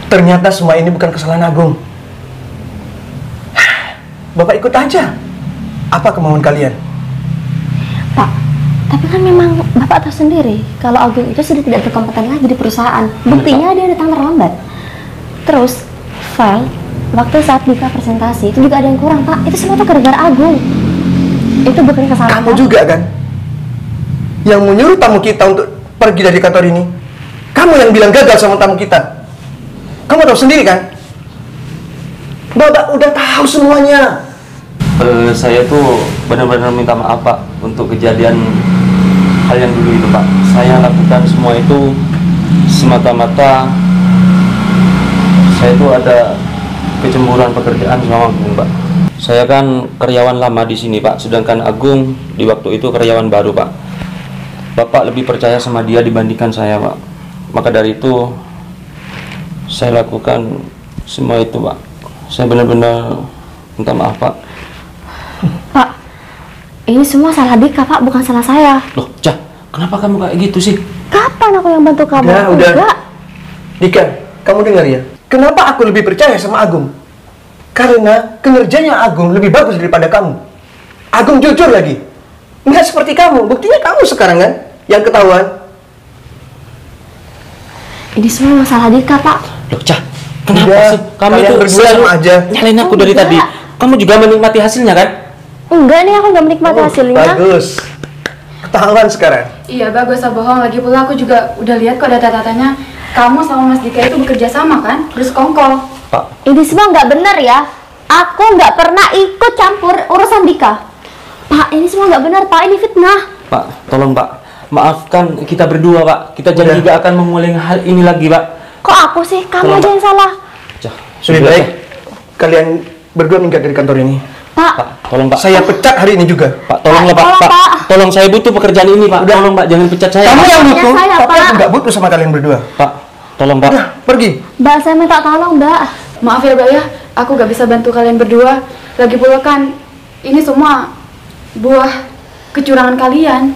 Ternyata semua ini bukan kesalahan Agung. Bapak ikut aja. Apa kemauan kalian? Pak, tapi kan memang Bapak tahu sendiri kalau Agung itu sudah tidak berkompeten lagi di perusahaan. Buktinya dia datang terlambat. Terus, file waktu saat Dika presentasi itu juga ada yang kurang, Pak. Itu semua tuh gara-gara Agung. Itu bukan kesalahan Kamu Bapak. juga kan yang menyuruh tamu kita untuk pergi dari kantor ini. Kamu yang bilang gagal sama tamu kita. Kamu tahu sendiri kan? Bapak udah tahu semuanya. Saya tuh benar-benar minta maaf, Pak, untuk kejadian hal yang dulu itu, Pak. Saya lakukan semua itu semata-mata saya tuh ada kecemburuan pekerjaan sama Agung, Pak. Saya kan karyawan lama di sini, Pak, sedangkan Agung di waktu itu karyawan baru, Pak. Bapak lebih percaya sama dia dibandingkan saya, Pak. Maka dari itu saya lakukan semua itu, Pak. Saya benar-benar minta maaf, Pak. Pak, ini semua salah Dika, Pak, bukan salah saya. Loh, Cah, kenapa kamu kayak gitu sih? Kapan aku yang bantu kamu? Udah. Enggak. Dika, kamu dengar ya? Kenapa aku lebih percaya sama Agung? Karena kinerjanya Agung lebih bagus daripada kamu. Agung jujur lagi. Nggak seperti kamu. Buktinya kamu sekarang kan yang ketahuan. Ini semua masalah Dika, Pak. Loh, Cah, kenapa Udah, sih? Kamu kalian itu berdua sama aja. nyalain aku dari Enggak. tadi. Kamu juga menikmati hasilnya, kan? Enggak nih, aku nggak menikmati hasilnya. Bagus. Ketahuan sekarang. Iya, bagus, bohong. Lagi pula aku juga udah lihat kok data-datanya. Kamu sama Mas Dika itu bekerja sama kan? Bersekongkol. Pak, Ini semua nggak benar ya. Aku nggak pernah ikut campur urusan Dika. Pak, ini semua nggak benar, Pak. Ini fitnah. Pak, tolong, Pak. Maafkan kita berdua, Pak. Kita janji Udah. gak akan mengulangi hal ini lagi, Pak. Kok aku sih? Kamu Tolong, aja yang salah. Cah, Lebih baik kalian berdua minggat dari kantor ini. Pak. Pak, tolong Pak. Saya pecat hari ini juga. Pak, tolonglah Pak. Tolong, Pak, Pak. tolong saya butuh pekerjaan ini Pak. Tolong Pak, jangan pecat saya. Kamu Pak. yang butuh, saya, tapi Pak. aku nggak butuh sama kalian berdua. Pak, tolong Pak. Udah, pergi. Mbak, saya minta tolong, Mbak. Maaf ya Mbak ya, aku gak bisa bantu kalian berdua. Lagi pula kan, ini semua buah kecurangan kalian.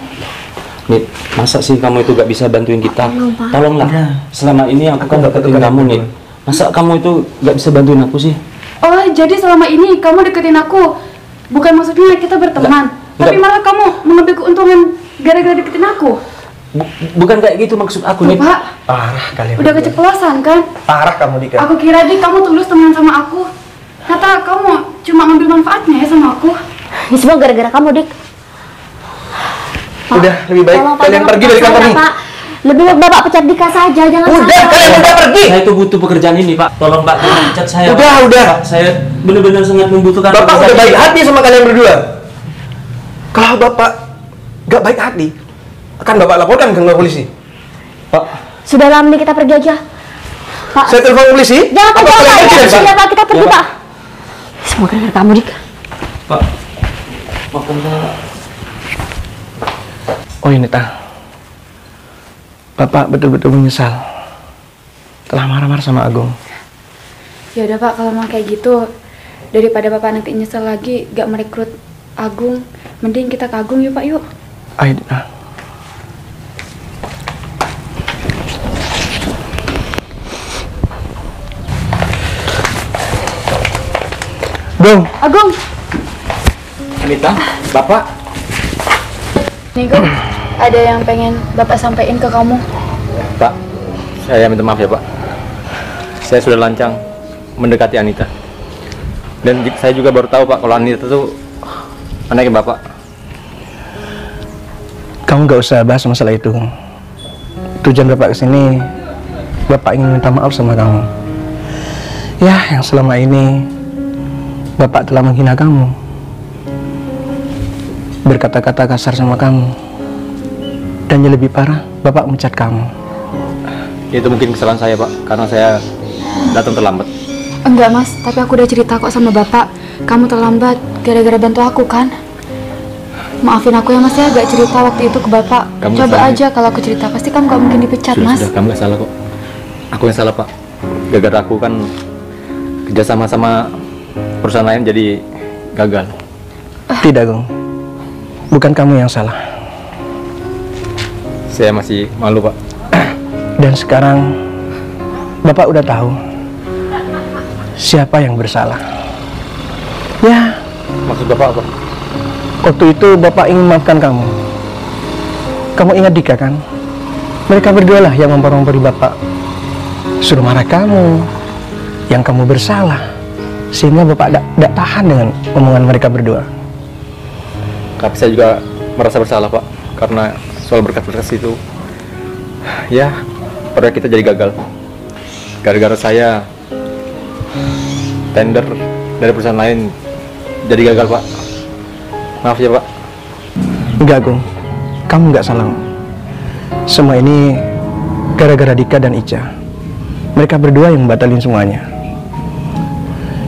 Nit, masa sih kamu itu gak bisa bantuin kita? Tolong, Pak. Tolonglah. Selama ini aku kan deketin kamu, Nit. Masa kamu itu gak bisa bantuin aku sih? Oh, jadi selama ini kamu deketin aku. Bukan maksudnya kita berteman, tapi Enggak. malah kamu mengambil keuntungan gara-gara deketin aku. Bukan kayak gitu maksud aku, Tuh, Nit. Pak, Parah kalian. udah berdua. keceplosan kan? Parah kamu Dika. Aku kira Dik kamu tulus teman sama aku. Ternyata kamu cuma ngambil manfaatnya ya sama aku. Ini semua gara-gara kamu, Dik. Pak, Udah, lebih baik tolong, Pak, kalian jangan pergi dari pecat kantor saya, ini. Pak. Lebih baik Bapak pecat Dika saja, jangan Udah, saya. kalian udah pergi. Saya itu butuh pekerjaan ini, Pak. Tolong Pak, jangan pecat saya. Udah, Pak. udah. Pak, saya benar-benar sangat membutuhkan Bapak pekerjaan udah baik ini. hati sama kalian berdua. Kalau Bapak nggak baik hati, akan Bapak laporkan ke kantor polisi. Pak, Sudah lama nih, kita pergi aja. Pak, Saya telepon polisi. jangan Pak, apa jangan kalian Pak. pergi dari sini? Sudah Pak, kita pergi Ya, Pak. Pak. Semua gara-gara kamu, Dik. Pak. Maafkan saya, Pak. Oh ini Nita, Bapak betul-betul menyesal telah marah-marah sama Agung. Ya udah Pak, kalau mau kayak gitu, daripada Bapak nanti nyesel lagi gak merekrut Agung, mending kita ke Agung yuk Pak, yuk. Ayo Nita. Gung, Agung, Anita, Bapak. Nih Gung, ada yang pengen Bapak sampaikan ke kamu. Pak, saya minta maaf ya Pak. Saya sudah lancang mendekati Anita. Dan saya juga baru tahu Pak kalau Anita itu anaknya Bapak. kamu nggak usah bahas masalah itu. Tujuan Bapak kesini, Bapak ingin minta maaf sama kamu. Ya, yang selama ini Bapak telah menghina kamu, berkata-kata kasar sama kamu, dan yang lebih parah, Bapak mencat kamu. Itu mungkin kesalahan saya Pak, karena saya datang terlambat. Enggak Mas, tapi aku udah cerita kok sama Bapak. Kamu terlambat gara-gara bantu aku kan? Maafin aku ya Mas ya, gak cerita waktu itu ke Bapak. Kamu Coba salah. aja kalau aku cerita, pasti kamu gak mungkin dipecat Mas. Sudah, kamu gak salah kok. Aku yang salah Pak. Gara-gara aku kan kerjasama sama perusahaan lain jadi gagal. Tidak, Gung. Bukan kamu yang salah. Saya masih malu Pak. Dan sekarang Bapak udah tahu siapa yang bersalah. Ya, Maksud Bapak apa? waktu itu Bapak ingin maafkan kamu. Kamu ingat Dika kan? Mereka berdua lah yang memperompoki Bapak. Suruh marah kamu, yang kamu bersalah. Sehingga Bapak tidak tahan dengan omongan mereka berdua. Tapi saya juga merasa bersalah Pak, karena soal berkas-berkas itu, ya proyek kita jadi gagal. Gara-gara saya tender dari perusahaan lain jadi gagal Pak. Maaf ya Pak. Enggak, Gung. Kamu nggak salah. Semua ini gara-gara Dika dan Ica. Mereka berdua yang batalin semuanya.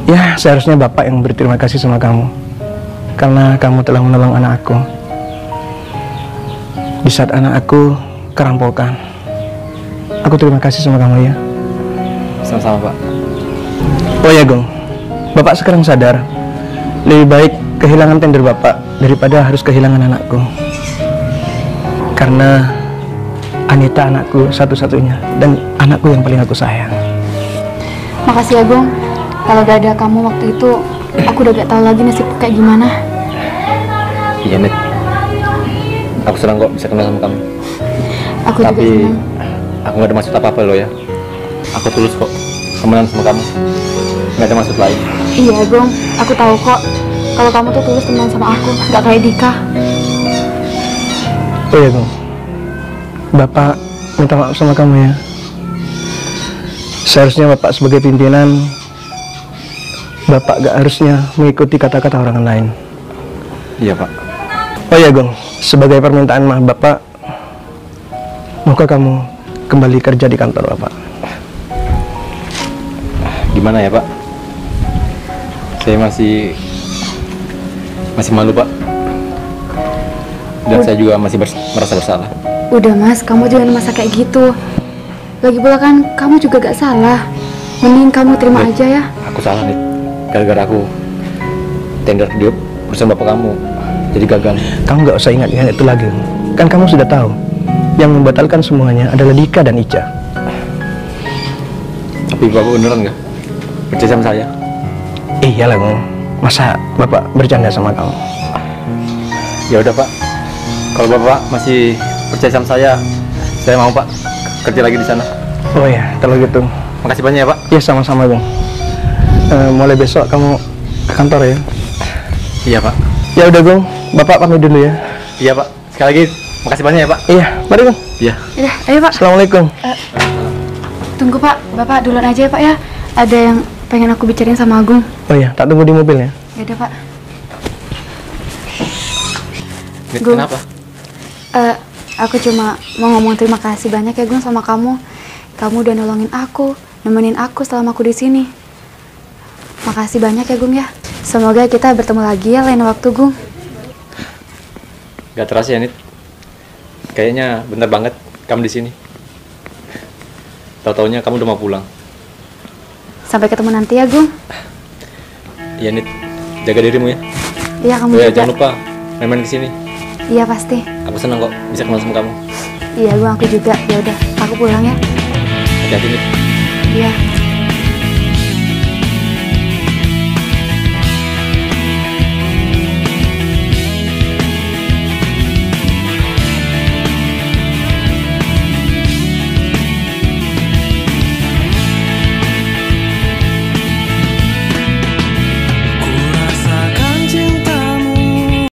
Ya, seharusnya Bapak yang berterima kasih sama kamu. Karena kamu telah menolong anak aku. Di saat anak aku kerampokan. Aku terima kasih sama kamu ya. Sama-sama Pak. Oh ya, Gung. Bapak sekarang sadar. Lebih baik kehilangan tender Bapak daripada harus kehilangan anakku. Karena Anita anakku satu-satunya dan anakku yang paling aku sayang. Makasih ya Gung. Kalau gak ada kamu waktu itu, aku udah gak tahu lagi nasibku kayak gimana. Iya Nit. Aku senang kok bisa kenal sama kamu. Aku juga Tapi senang. aku nggak ada maksud apa-apa loh ya. Aku tulus kok temenan sama kamu. Nggak ada maksud lain. Iya Gung, aku tahu kok. Kalau kamu tuh tulus temenan sama aku, gak kayak Dika. Oh ya, Gung. Bapak minta maaf sama kamu ya. Seharusnya Bapak sebagai pimpinan, Bapak gak harusnya mengikuti kata-kata orang lain. Iya Pak. Oh ya, Gung. Sebagai permintaan maaf Bapak, maukah kamu kembali kerja di kantor Bapak? Gimana ya Pak? Saya masih masih malu, Pak. Dan saya juga masih merasa bersalah. Udah Mas, kamu jangan masa kayak gitu. Lagi pula kan kamu juga gak salah. Mending kamu terima Nit, aja ya. Aku salah, Nit. Gara-gara aku tender dia perusahaan bapak kamu, jadi gagal. Kamu nggak usah ingat-ingat itu lagi. Kan kamu sudah tahu, yang membatalkan semuanya adalah Dika dan Ica. Tapi bapak beneran nggak percaya sama saya? Iyalah, Bang. Masa bapak bercanda sama kamu? Ya udah, Pak. Kalau bapak masih percaya sama saya mau, Pak, kerja lagi di sana. Oh ya, kalau gitu. Makasih banyak ya, Pak. Ya sama-sama, Bang. Mulai besok kamu ke kantor ya. Iya, Pak. Ya udah, Bang. Bapak pamit dulu ya. Iya, Pak. Sekali lagi makasih banyak ya, Pak. Iya, mari, Bang. Iya. Udah, ayo Pak. Assalamualaikum. Tunggu Pak, Bapak duluan aja ya Pak ya. Ada yang pengen aku bicarain sama Agung. Oh ya, tak tunggu di mobil ya. Ya udah Pak. Nit, Gung. kenapa? Aku cuma mau ngomong terima kasih banyak ya Gung sama kamu. Kamu udah nolongin aku, nemenin aku selama aku di sini. Makasih banyak ya Gung ya. Semoga kita bertemu lagi ya lain waktu Gung. Gak terasa ya, Nit. Kayaknya bener banget kamu di sini. Tahu-taunya kamu udah mau pulang. Sampai ketemu nanti ya Gung. Iya, Nit. Jaga dirimu ya. Iya kamu Oh ya, juga. jangan lupa main-main kesini. Iya pasti. Aku senang kok bisa kenal sama kamu. Iya Gung, aku juga. Ya udah, aku pulang ya. Hati-hati, Nit. Iya.